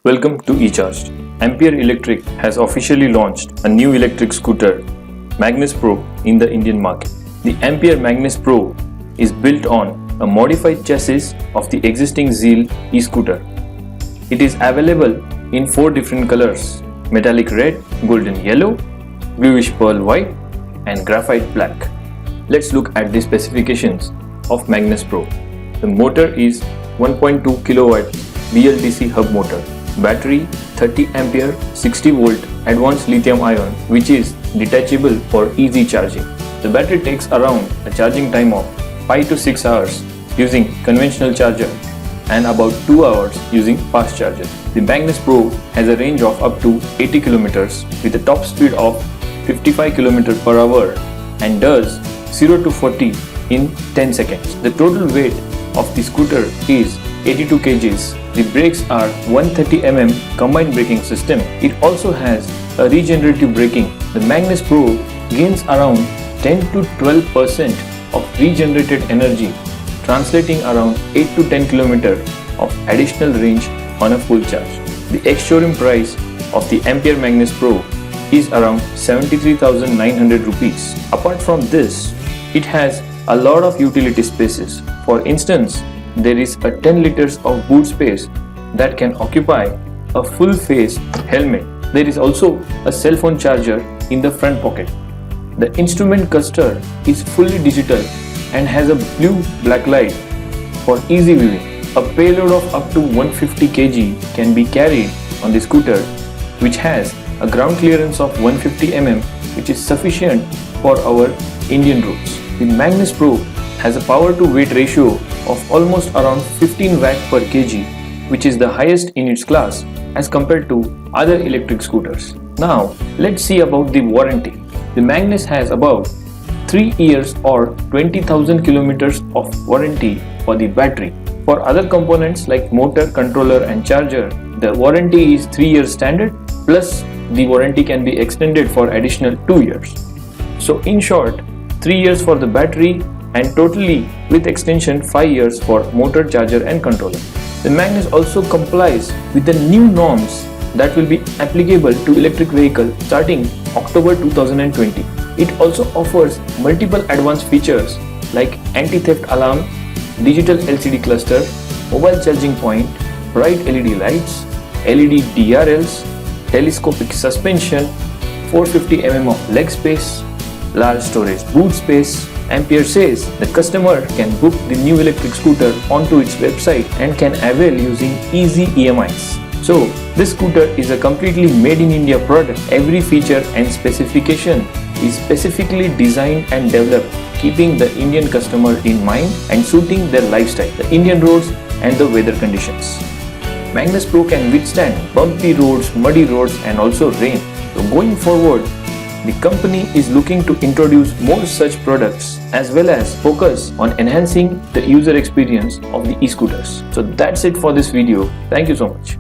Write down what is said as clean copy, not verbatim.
Welcome to eCharged. Ampere Electric has officially launched a new electric scooter, Magnus Pro, in the Indian market. The Ampere Magnus Pro is built on a modified chassis of the existing Zeal e-scooter. It is available in 4 different colors: metallic red, golden yellow, bluish pearl white, and graphite black. Let's look at the specifications of Magnus Pro. The motor is 1.2 kilowatt BLDC hub motor. Battery 30 ampere 60 volt advanced lithium ion, which is detachable for easy charging. The battery takes around a charging time of 5 to 6 hours using conventional charger and about 2 hours using fast charger. The Magnus Pro has a range of up to 80 km with a top speed of 55 km per hour and does 0 to 40 in 10 seconds. The total weight of the scooter is 82 kgs. The brakes are 130 mm combined braking system. It also has a regenerative braking. The Magnus Pro gains around 10 to 12% of regenerated energy, translating around 8 to 10 km of additional range on a full charge. The ex-showroom price of the Ampere Magnus Pro is around 73,900 rupees. Apart from this, it has a lot of utility spaces. For instance, there is a 10 liters of boot space that can occupy a full face helmet. There is also a cell phone charger in the front pocket. The instrument cluster is fully digital and has a blue-black light for easy viewing. A payload of up to 150 kg can be carried on the scooter, which has a ground clearance of 150 mm, which is sufficient for our Indian roads. The Magnus Pro has a power to weight ratio of almost around 15 watt per kg, which is the highest in its class as compared to other electric scooters. Now, let's see about the warranty. The Magnus has about 3 years or 20,000 kilometers of warranty for the battery. For other components like motor, controller and charger, the warranty is 3 years standard, plus the warranty can be extended for additional 2 years. So in short, 3 years for the battery and totally with extension 5 years for motor, charger and controller. The Magnus also complies with the new norms that will be applicable to electric vehicles starting October 2020. It also offers multiple advanced features like anti-theft alarm, digital LCD cluster, mobile charging point, bright LED lights, LED DRLs, telescopic suspension, 450 mm of leg space, large storage boot space. Ampere says the customer can book the new electric scooter onto its website and can avail using easy EMIs. So, this scooter is a completely made in India product. Every feature and specification is specifically designed and developed, keeping the Indian customer in mind and suiting their lifestyle, the Indian roads and the weather conditions. Magnus Pro can withstand bumpy roads, muddy roads and also rain. So going forward, the company is looking to introduce more such products as well as focus on enhancing the user experience of the e-scooters. So that's it for this video. Thank you so much.